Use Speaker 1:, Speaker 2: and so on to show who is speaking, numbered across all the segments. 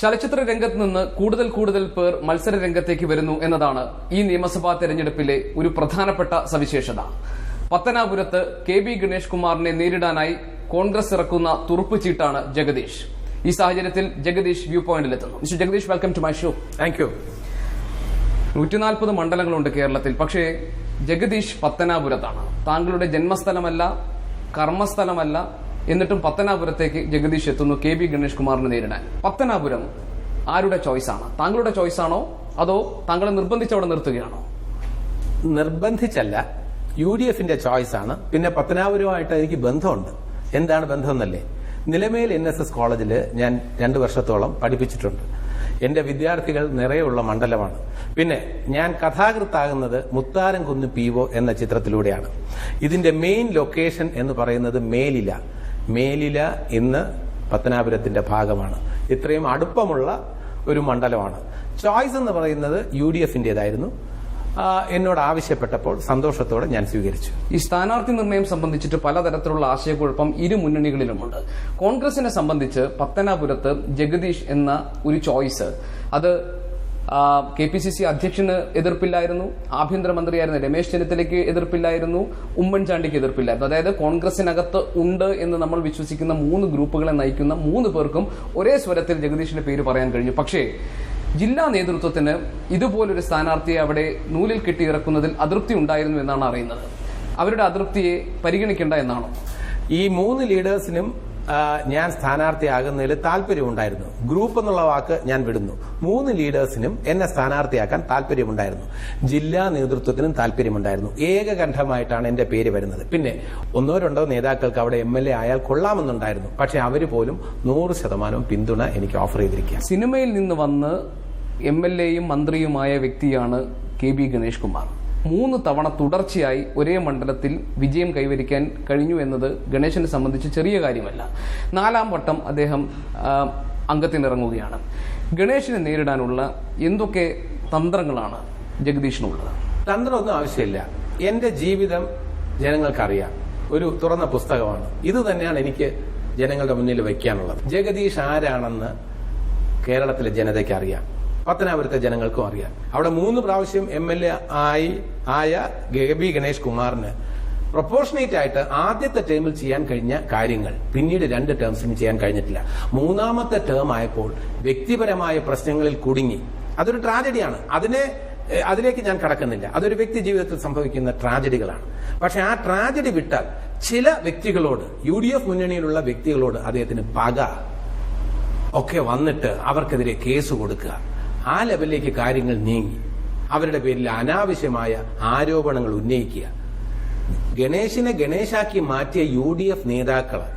Speaker 1: ചലച്ചിത്ര രംഗത്ത് നിന്ന് കൂടുതൽ പേർ മത്സര രംഗത്തേക്ക് വരുന്നു എന്നതാണ് ഈ നിയമസഭാ തെരഞ്ഞെടുപ്പിലെ ഒരു പ്രധാനപ്പെട്ട സവിശേഷത. പത്തനാപുരത്ത് കെ ബി ഗണേഷ് കുമാറിനെ നേരിടാനായി കോൺഗ്രസ് ഇറക്കുന്ന തുറുപ്പുചീട്ടാണ് ജഗദീഷ്. ഈ സാഹചര്യത്തിൽ ജഗദീഷ് വ്യൂ പോയിന്റിലെത്തുന്നു. Mr Jagadish, welcome to my show.
Speaker 2: Thank you.
Speaker 1: 140 മണ്ഡലങ്ങളുണ്ട് കേരളത്തിൽ. പക്ഷേ ജഗദീഷ് പത്തനാപുരത്താണ്. താങ്കളുടെ ജന്മസ്ഥലമല്ല, കർമ്മസ്ഥലമല്ല. എന്നിട്ടും പത്തനാപുരത്തേക്ക് ജഗദീഷ് എത്തുന്നു കെ ബി ഗണേഷ് കുമാറിനെ നേരിടാൻ. പത്തനാപുരം ആരുടെ ചോയ്സാണ്? താങ്കളുടെ ചോയ്സാണോ അതോ താങ്കളെ നിർബന്ധിച്ച് അവിടെ നിർത്തുകയാണോ?
Speaker 2: നിർബന്ധിച്ചല്ല, UDFന്റെ ചോയ്സാണ്. പിന്നെ പത്തനാപുരമായിട്ട് എനിക്ക് ബന്ധമുണ്ട്. എന്താണ് ബന്ധം എന്നല്ലേ? നിലമേൽ NSS കോളേജിൽ ഞാൻ 2 വർഷത്തോളം പഠിപ്പിച്ചിട്ടുണ്ട്. എന്റെ വിദ്യാർത്ഥികൾ നിറയുള്ള മണ്ഡലമാണ്. പിന്നെ ഞാൻ കഥാകൃത്താകുന്നത് മുത്താരംകുന്ന് PO എന്ന ചിത്രത്തിലൂടെയാണ്. ഇതിന്റെ മെയിൻ ലൊക്കേഷൻ എന്ന് പറയുന്നത് മേലില ഇന്ന് പത്തനാപുരത്തിന്റെ ഭാഗമാണ്. ഇത്രയും അടുപ്പമുള്ള ഒരു മണ്ഡലമാണ്. ചോയ്സ് എന്ന് പറയുന്നത് UDFന്റേതായിരുന്നു. എന്നോട് ആവശ്യപ്പെട്ടപ്പോൾ സന്തോഷത്തോടെ ഞാൻ സ്വീകരിച്ചു.
Speaker 1: ഈ സ്ഥാനാർത്ഥി നിർണയം സംബന്ധിച്ചിട്ട് പലതരത്തിലുള്ള ആശയക്കുഴപ്പം ഇരു മുന്നണികളിലുമുണ്ട്. കോൺഗ്രസിനെ സംബന്ധിച്ച് പത്തനാപുരത്ത് ജഗദീഷ് എന്ന ഒരു ചോയ്സ്, അത് KPCC അധ്യക്ഷന് എതിർപ്പില്ലായിരുന്നു, ആഭ്യന്തരമന്ത്രിയായിരുന്ന രമേശ് ചെന്നിത്തലയ്ക്ക് എതിർപ്പില്ലായിരുന്നു, ഉമ്മൻചാണ്ടിക്ക് എതിർപ്പില്ലായിരുന്നു. അതായത് കോൺഗ്രസിനകത്ത് ഉണ്ട് എന്ന് നമ്മൾ വിശ്വസിക്കുന്ന 3 ഗ്രൂപ്പുകളെ നയിക്കുന്ന 3 പേർക്കും ഒരേ സ്വരത്തിൽ ജഗദീഷിന്റെ പേര് പറയാൻ കഴിഞ്ഞു. പക്ഷേ ജില്ലാ നേതൃത്വത്തിന് ഇതുപോലൊരു സ്ഥാനാർത്ഥിയെ അവിടെ നൂലിൽ കെട്ടിയിറക്കുന്നതിൽ അതൃപ്തി ഉണ്ടായിരുന്നു എന്നാണ് അറിയുന്നത്. അവരുടെ അതൃപ്തിയെ പരിഗണിക്കേണ്ട എന്നാണോ?
Speaker 2: ഈ 3 ലീഡേഴ്സിനും ഞാൻ സ്ഥാനാർത്ഥിയാകുന്നതിൽ താല്പര്യമുണ്ടായിരുന്നു. ഗ്രൂപ്പ് എന്നുള്ള വാക്ക് ഞാൻ വിടുന്നു. 3 ലീഡേഴ്സിനും എന്നെ സ്ഥാനാർത്ഥിയാക്കാൻ താല്പര്യമുണ്ടായിരുന്നു. ജില്ലാ നേതൃത്വത്തിനും താല്പര്യമുണ്ടായിരുന്നു. ഏകകണ്ഠമായിട്ടാണ് എന്റെ പേര് വരുന്നത്. പിന്നെ 1-2 നേതാക്കൾക്ക് അവിടെ MLA ആയാൽ കൊള്ളാമെന്നുണ്ടായിരുന്നു. പക്ഷെ അവര് പോലും 100% പിന്തുണ എനിക്ക് ഓഫർ ചെയ്തിരിക്കുക.
Speaker 1: സിനിമയിൽ നിന്ന് വന്ന് MLAയും മന്ത്രിയുമായ വ്യക്തിയാണ് കെ ബി ഗണേഷ് കുമാർ. 3 തവണ തുടർച്ചയായി ഒരേ മണ്ഡലത്തിൽ വിജയം കൈവരിക്കാൻ കഴിഞ്ഞു എന്നത് ഗണേശനെ സംബന്ധിച്ച് ചെറിയ കാര്യമല്ല. 4ാം വട്ടം അദ്ദേഹം അംഗത്തിനിറങ്ങുകയാണ്. ഗണേശനെ നേരിടാനുള്ള എന്തൊക്കെ തന്ത്രങ്ങളാണ് ജഗദീഷിനുള്ളത്?
Speaker 2: തന്ത്രമൊന്നും ആവശ്യമില്ല. എന്റെ ജീവിതം ജനങ്ങൾക്കറിയാം. ഒരു തുറന്ന പുസ്തകമാണ്. ഇത് തന്നെയാണ് എനിക്ക് ജനങ്ങളുടെ മുന്നിൽ വയ്ക്കാനുള്ളത്. ജഗദീഷ് ആരാണെന്ന് കേരളത്തിലെ ജനതയ്ക്ക് അറിയാം. പത്തനാപുരത്തെ ജനങ്ങൾക്കും അറിയാം. അവിടെ 3 പ്രാവശ്യം MLA ആയ കെ ബി ഗണേഷ് കുമാറിന് പ്രൊപ്പോർഷനേറ്റ് ആയിട്ട് ആദ്യത്തെ ടേമിൽ ചെയ്യാൻ കഴിഞ്ഞ കാര്യങ്ങൾ പിന്നീട് 2 ടേംസിന് ചെയ്യാൻ കഴിഞ്ഞിട്ടില്ല. 3ാമത്തെ ടേം ആയപ്പോൾ വ്യക്തിപരമായ പ്രശ്നങ്ങളിൽ കുടുങ്ങി. അതൊരു ട്രാജഡിയാണ്. അതിലേക്ക് ഞാൻ കടക്കുന്നില്ല. അതൊരു വ്യക്തി ജീവിതത്തിൽ സംഭവിക്കുന്ന ട്രാജഡികളാണ്. പക്ഷെ ആ ട്രാജഡി വിട്ടാൽ ചില വ്യക്തികളോട്, UDF മുന്നണിയിലുള്ള വ്യക്തികളോട് അദ്ദേഹത്തിന് പക ഒക്കെ വന്നിട്ട് അവർക്കെതിരെ കേസ് കൊടുക്കുക, ആ ലെവലിലേക്ക് കാര്യങ്ങൾ നീങ്ങി അവരുടെ പേരിൽ അനാവശ്യമായ ആരോപണങ്ങൾ ഉന്നയിക്കുക. ഗണേശിനെ ഗണേശാക്കി മാറ്റിയ UDF നേതാക്കളെ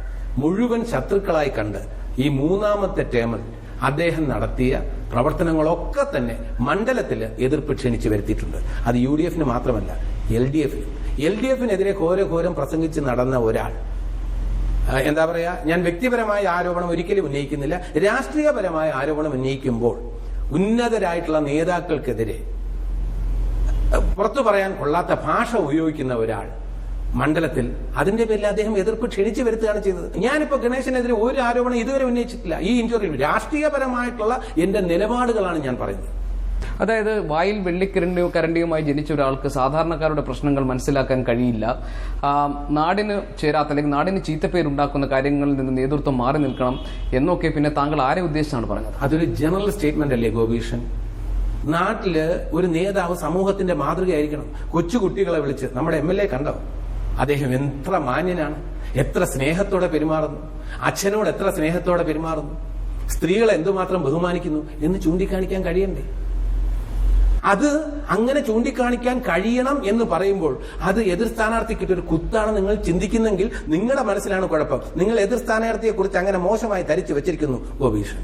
Speaker 2: മുഴുവൻ ശത്രുക്കളായി കണ്ട് ഈ 3ാമത്തെ ടേമിൽ അദ്ദേഹം നടത്തിയ പ്രവർത്തനങ്ങളൊക്കെ തന്നെ മണ്ഡലത്തിൽ എതിർപ്പ് ക്ഷണിച്ചു വരുത്തിയിട്ടുണ്ട്. അത് UDFന് മാത്രമല്ല, LDFനെതിരെ ഘോരം പ്രസംഗിച്ച് നടന്ന ഒരാൾ, എന്താ പറയാ, ഞാൻ വ്യക്തിപരമായ ആരോപണം ഒരിക്കലും ഉന്നയിക്കുന്നില്ല. രാഷ്ട്രീയപരമായ ആരോപണം ഉന്നയിക്കുമ്പോൾ ഉന്നതരായിട്ടുള്ള നേതാക്കൾക്കെതിരെ പുറത്തു പറയാൻ കൊള്ളാത്ത ഭാഷ ഉപയോഗിക്കുന്ന ഒരാൾ മണ്ഡലത്തിൽ, അതിന്റെ പേരിൽ അദ്ദേഹം എതിർപ്പ് ക്ഷണിച്ചു വരുത്തുകയാണ് ചെയ്തത്. ഞാനിപ്പോ ഗണേശനെതിരെ ഒരു ആരോപണം ഇതുവരെ ഉന്നയിച്ചിട്ടില്ല. ഈ ഇന്റർവ്യൂ രാഷ്ട്രീയപരമായിട്ടുള്ള എന്റെ നിലപാടുകളാണ് ഞാൻ പറയുന്നത്.
Speaker 1: അതായത് വായിൽ വെള്ളിക്കരണ്ടിയുമായി ജനിച്ച ഒരാൾക്ക് സാധാരണക്കാരുടെ പ്രശ്നങ്ങൾ മനസ്സിലാക്കാൻ കഴിയില്ല. നാടിന് ചേരാത്ത അല്ലെങ്കിൽ നാടിന് ചീത്തപ്പേരുണ്ടാക്കുന്ന കാര്യങ്ങളിൽ നിന്ന് നേതൃത്വം മാറി നിൽക്കണം എന്നൊക്കെ. പിന്നെ താങ്കൾ ആരെ ഉദ്ദേശിച്ചാണ് പറഞ്ഞത്?
Speaker 2: അതൊരു ജനറൽ സ്റ്റേറ്റ്മെന്റ് അല്ലേ ഗോപീഷൻ? നാട്ടില് ഒരു നേതാവ് സമൂഹത്തിന്റെ മാതൃകയായിരിക്കണം. കൊച്ചുകുട്ടികളെ വിളിച്ച് നമ്മുടെ MLA കണ്ടോ? അദ്ദേഹം എത്ര മാന്യനാണ്, എത്ര സ്നേഹത്തോടെ പെരുമാറുന്നു, അച്ഛനോട് എത്ര സ്നേഹത്തോടെ പെരുമാറുന്നു, സ്ത്രീകളെ എന്തുമാത്രം ബഹുമാനിക്കുന്നു എന്ന് ചൂണ്ടിക്കാണിക്കാൻ കഴിയണ്ടേ? അത് അങ്ങനെ ചൂണ്ടിക്കാണിക്കാൻ കഴിയണം എന്ന് പറയുമ്പോൾ അത് എതിർ സ്ഥാനാർത്ഥിക്കിട്ടൊരു കുത്താണ് നിങ്ങൾ ചിന്തിക്കുന്നെങ്കിൽ നിങ്ങളുടെ മനസ്സിലാണ് കുഴപ്പം. നിങ്ങൾ എതിർ സ്ഥാനാർത്ഥിയെ കുറിച്ച് അങ്ങനെ മോശമായി ധരിച്ചു വെച്ചിരിക്കുന്നു ഗോപീഷൻ.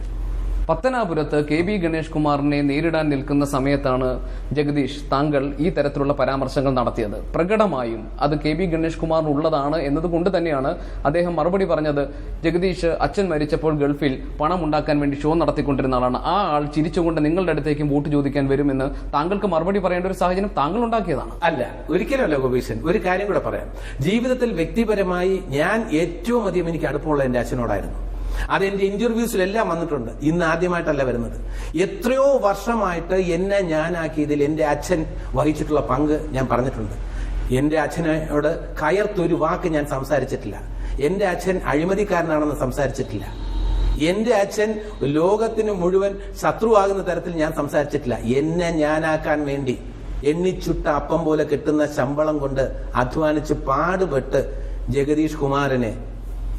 Speaker 1: പത്തനാപുരത്ത് കെ ബി ഗണേഷ് കുമാറിനെ നേരിടാൻ നിൽക്കുന്ന സമയത്താണ് ജഗദീഷ് താങ്കൾ ഈ തരത്തിലുള്ള പരാമർശങ്ങൾ നടത്തിയത്. പ്രകടമായും അത് കെ ബി ഗണേഷ് കുമാറിനുള്ളതാണ് എന്നതുകൊണ്ട് തന്നെയാണ് അദ്ദേഹം മറുപടി പറഞ്ഞത്. ജഗദീഷ് അച്ഛൻ മരിച്ചപ്പോൾ ഗൾഫിൽ പണം ഉണ്ടാക്കാൻ വേണ്ടി ഷോ നടത്തിക്കൊണ്ടിരുന്ന ആളാണ്. ആ ആൾ ചിരിച്ചുകൊണ്ട് നിങ്ങളുടെ അടുത്തേക്കും വോട്ട് ചോദിക്കാൻ വരുമെന്ന് താങ്കൾക്ക് മറുപടി പറയേണ്ട ഒരു സാഹചര്യം താങ്കൾ ഉണ്ടാക്കിയതാണ്.
Speaker 2: അല്ല, ഒരിക്കലല്ല ഗോപീശൻ. ഒരു കാര്യം കൂടെ പറയാം. ജീവിതത്തിൽ വ്യക്തിപരമായി ഞാൻ ഏറ്റവും അധികം എനിക്ക് അടുപ്പമുള്ള എന്റെ അച്ഛനോടായിരുന്നു. അതെന്റെ ഇന്റർവ്യൂസിലെല്ലാം വന്നിട്ടുണ്ട്. ഇന്ന് ആദ്യമായിട്ടല്ല വരുന്നത്. എത്രയോ വർഷമായിട്ട് എന്നെ ഞാനാക്കിയതിൽ എന്റെ അച്ഛൻ വഹിച്ചിട്ടുള്ള പങ്ക് ഞാൻ പറഞ്ഞിട്ടുണ്ട്. എന്റെ അച്ഛനോട് കയർത്തൊരു വാക്ക് ഞാൻ സംസാരിച്ചിട്ടില്ല. എന്റെ അച്ഛൻ അഴിമതിക്കാരനാണെന്ന് സംസാരിച്ചിട്ടില്ല. എന്റെ അച്ഛൻ ലോകത്തിന് മുഴുവൻ ശത്രുവാകുന്ന തരത്തിൽ ഞാൻ സംസാരിച്ചിട്ടില്ല. എന്നെ ഞാനാക്കാൻ വേണ്ടി എണ്ണിച്ചുട്ട അപ്പം പോലെ കിട്ടുന്ന ശമ്പളം കൊണ്ട് അധ്വാനിച്ച് പാടുപെട്ട് ജഗദീഷ് കുമാരനെ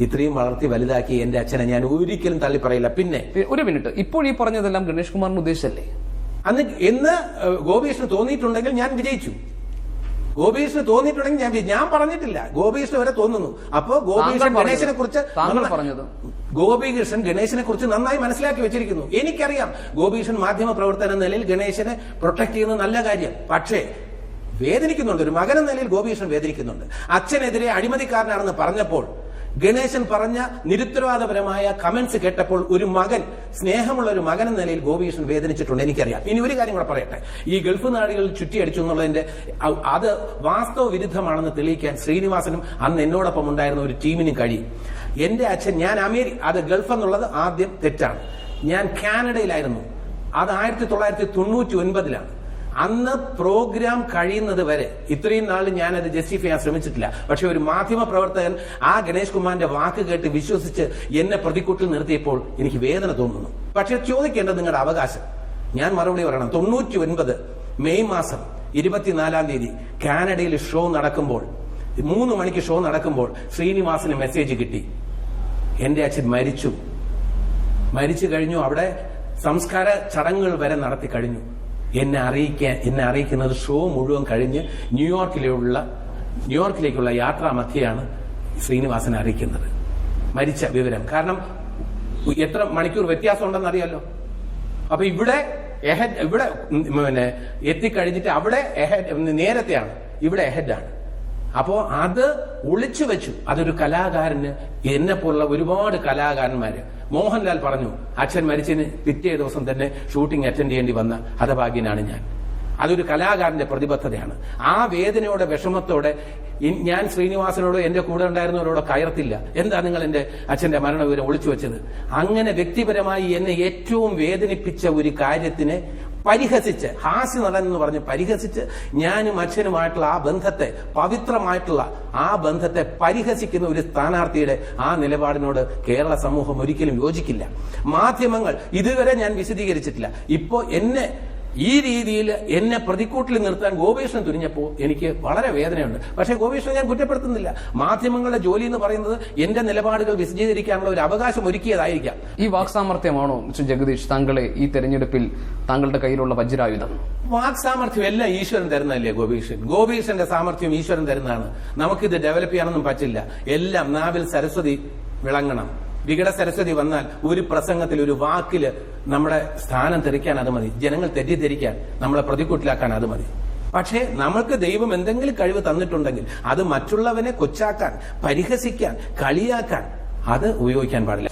Speaker 2: ഇത്രയും വളർത്തി വലുതാക്കി എന്റെ അച്ഛനെ ഞാൻ ഒരിക്കലും തള്ളി പറയില്ല. പിന്നെ
Speaker 1: ഒരു മിനിറ്റ്, ഇപ്പോൾ ഈ പറഞ്ഞതെല്ലാം ഗണേഷ് കുമാറിന് ഉദ്ദേശിച്ചല്ലേ?
Speaker 2: എന്ന് ഗോപീഷിന് തോന്നിയിട്ടുണ്ടെങ്കിൽ ഞാൻ വിജയിച്ചു. ഗോപീഷിന് തോന്നിയിട്ടുണ്ടെങ്കിൽ ഞാൻ പറഞ്ഞിട്ടില്ല, ഗോപീഷിന് വരെ തോന്നുന്നു. അപ്പോ ഗോപീഷൻ ഗണേശനെ കുറിച്ച് ഗണേശനെ കുറിച്ച് നന്നായി മനസ്സിലാക്കി വെച്ചിരിക്കുന്നു. എനിക്കറിയാം ഗോപീഷൻ മാധ്യമ പ്രവർത്തന നിലയിൽ ഗണേശനെ പ്രൊട്ടക്ട് ചെയ്യുന്നത് നല്ല കാര്യം. പക്ഷേ വേദനിക്കുന്നുണ്ട്, ഒരു മകൻ എന്ന നിലയിൽ ഗോപീഷൻ വേദനിക്കുന്നുണ്ട്. അച്ഛനെതിരെ അഴിമതിക്കാരനാണെന്ന് പറഞ്ഞപ്പോൾ ഗണേശൻ പറഞ്ഞ നിരുത്തരവാദപരമായ കമന്റ്സ് കേട്ടപ്പോൾ ഒരു മകൻ, സ്നേഹമുള്ള ഒരു മകൻ എന്ന നിലയിൽ ഗോപീഷൻ വേദനിച്ചിട്ടുണ്ട്. എനിക്കറിയാം. ഇനി ഒരു കാര്യം കൂടെ പറയട്ടെ. ഈ ഗൾഫ് നാടുകളിൽ ചുറ്റിയടിച്ചു എന്നുള്ളതിന്റെ അത് വാസ്തവ വിരുദ്ധമാണെന്ന് തെളിയിക്കാൻ ശ്രീനിവാസനും അന്ന് എന്നോടൊപ്പം ഉണ്ടായിരുന്ന ഒരു ടീമിനും കഴിയും. എന്റെ അച്ഛൻ, അത് ഗൾഫ് എന്നുള്ളത് ആദ്യം തെറ്റാണ്. ഞാൻ കാനഡയിലായിരുന്നു. അത് 1999 അന്ന് പ്രോഗ്രാം കഴിയുന്നത് വരെ ഇത്രയും നാൾ ഞാനത് ജസ്റ്റിഫൈ ചെയ്യാൻ ശ്രമിച്ചിട്ടില്ല. പക്ഷെ ഒരു മാധ്യമ പ്രവർത്തകൻ ആ ഗണേഷ് കുമാറിന്റെ വാക്ക് കേട്ട് വിശ്വസിച്ച് എന്നെ പ്രതിക്കൂട്ടിൽ നിർത്തിയപ്പോൾ എനിക്ക് വേദന തോന്നുന്നു. പക്ഷെ ചോദിക്കേണ്ടത് നിങ്ങളുടെ അവകാശം. ഞാൻ മറുപടി പറയണം. 99 മെയ് മാസം 24 കാനഡയിൽ ഷോ നടക്കുമ്പോൾ, 3 മണിക്ക് ഷോ നടക്കുമ്പോൾ ശ്രീനിവാസന് മെസ്സേജ് കിട്ടി, എന്റെ അച്ഛൻ മരിച്ചു കഴിഞ്ഞു. അവിടെ സംസ്കാര ചടങ്ങുകൾ വരെ നടത്തി കഴിഞ്ഞു. എന്നെ അറിയിക്കുന്നത് ഷോ മുഴുവൻ കഴിഞ്ഞ് ന്യൂയോർക്കിലേക്കുള്ള യാത്രാ മധ്യയാണ് ശ്രീനിവാസനെ അറിയിക്കുന്നത് മരിച്ച വിവരം. കാരണം എത്ര മണിക്കൂർ വ്യത്യാസം ഉണ്ടെന്ന് അറിയാലോ. അപ്പൊ ഇവിടെ എത്തിക്കഴിഞ്ഞിട്ട് അവിടെ നേരത്തെയാണ്, ഇവിടെ എഹെഡാണ്. അപ്പോ അത് ഒളിച്ചു വെച്ചു. അതൊരു കലാകാരന്, എന്നെ പോലുള്ള ഒരുപാട് കലാകാരന്മാര്, മോഹൻലാൽ പറഞ്ഞു അച്ഛൻ മരിച്ചതിന് പിറ്റേ ദിവസം തന്നെ ഷൂട്ടിംഗ് അറ്റൻഡ് ചെയ്യേണ്ടി വന്ന ഹതഭാഗ്യനാണ് ഞാൻ. അതൊരു കലാകാരന്റെ പ്രതിബദ്ധതയാണ്. ആ വേദനയോടെ, വിഷമത്തോടെ ഞാൻ ശ്രീനിവാസനോടോ എന്റെ കൂടെ ഉണ്ടായിരുന്നവരോടോ കയർത്തില്ല. എന്താ നിങ്ങൾ എന്റെ അച്ഛന്റെ മരണവിവരം ഒളിച്ചു വെച്ചത്? അങ്ങനെ വ്യക്തിപരമായി എന്നെ ഏറ്റവും വേദനിപ്പിച്ച ഒരു കാര്യത്തിനെ പരിഹസിച്ച്, ഹാസ്യ നടൻ എന്ന് പറഞ്ഞ് പരിഹസിച്ച്, ഞാനും അച്ഛനുമായിട്ടുള്ള ആ ബന്ധത്തെ, പവിത്രമായിട്ടുള്ള ആ ബന്ധത്തെ പരിഹസിക്കുന്ന ഒരു സ്ഥാനാർത്ഥിയുടെ ആ നിലപാടിനോട് കേരള സമൂഹം ഒരിക്കലും യോജിക്കില്ല. മാധ്യമങ്ങൾ ഇതുവരെ ഞാൻ വിശദീകരിച്ചിട്ടില്ല. ഇപ്പോ ഈ രീതിയിൽ എന്നെ പ്രതിക്കൂട്ടിൽ നിർത്താൻ ഗോപീഷൻ തുനിഞ്ഞപ്പോൾ എനിക്ക് വളരെ വേദനയുണ്ട്. പക്ഷേ ഗോപീഷനെ ഞാൻ കുറ്റപ്പെടുത്തുന്നില്ല. മാധ്യമങ്ങളുടെ ജോലി എന്ന് പറയുന്നത് എന്റെ നിലപാടുകൾ വിശദീകരിക്കാനുള്ള ഒരു അവകാശം ഒരുക്കിയതായിരിക്കാം.
Speaker 1: ഈ വാക്സാമർത്ഥ്യമാണോ മിസ്റ്റർ ജഗദീഷ് താങ്കളെ ഈ തെരഞ്ഞെടുപ്പിൽ താങ്കളുടെ കയ്യിലുള്ള വജ്രായുധം?
Speaker 2: വാക്സാമർത്ഥ്യം എല്ലാം ഈശ്വരൻ തരുന്നതല്ലേ ഗോപീഷന്റെ സാമർത്ഥ്യം ഈശ്വരൻ തരുന്നതാണ്. നമുക്കിത് ഡെവലപ്പ് ചെയ്യാനൊന്നും പറ്റില്ല. എല്ലാം നാവിൽ സരസ്വതി വിളങ്ങണം. വികട സരസ്വതി വന്നാൽ ഒരു പ്രസംഗത്തിൽ, ഒരു വാക്കില് നമ്മുടെ സ്ഥാനം തെറിക്കാൻ അത് മതി. ജനങ്ങൾ തെറ്റിദ്ധരിക്കാൻ, നമ്മളെ പ്രതിക്കൂട്ടിലാക്കാൻ അത് മതി. പക്ഷേ നമ്മൾക്ക് ദൈവം എന്തെങ്കിലും കഴിവ് തന്നിട്ടുണ്ടെങ്കിൽ അത് മറ്റുള്ളവനെ കൊച്ചാക്കാൻ, പരിഹസിക്കാൻ, കളിയാക്കാൻ അത് ഉപയോഗിക്കാൻ പാടില്ല.